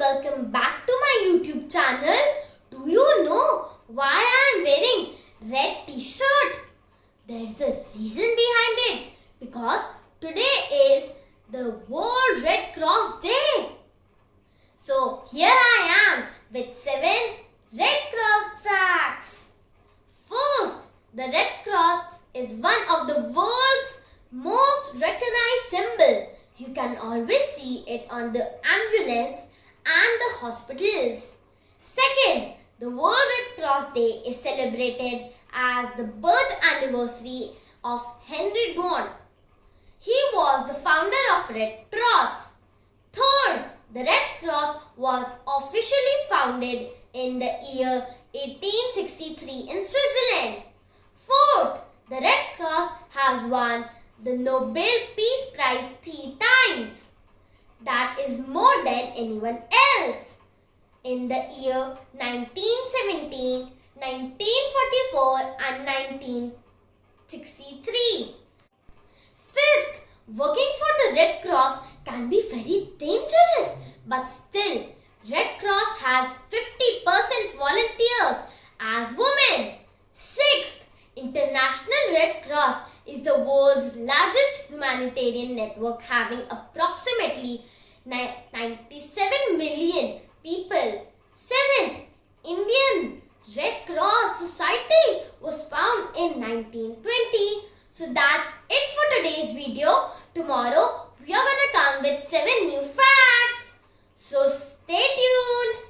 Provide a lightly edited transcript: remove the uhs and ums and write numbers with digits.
welcome back to my YouTube channel. Do you know why I am wearing red t-shirt? There's a reason behind it because today is the World Red Cross Day. So here I am with 7 Red Cross facts. First, the Red Cross is one of the world's most recognized symbols. You can always see it on the ambulance and the hospitals. Second, the World Red Cross Day is celebrated as the birth anniversary of Henry Dwan. He was the founder of Red Cross. Third, the Red Cross was officially founded in the year 1863 in Switzerland. Fourth, the Red Cross has won the Nobel Peace Prize 3 times. That is more than anyone else. In the year 1917, 1944 and 1963. Fifth, working for the Red Cross can be very dangerous, but still, Red Cross has 50% volunteers as women. Sixth, International Red Cross is the world's largest humanitarian network, having approximately 97 million people. Seventh, Indian Red Cross Society was founded in 1920. So that's it for today's video. Tomorrow we are gonna come with 7 new facts. So stay tuned.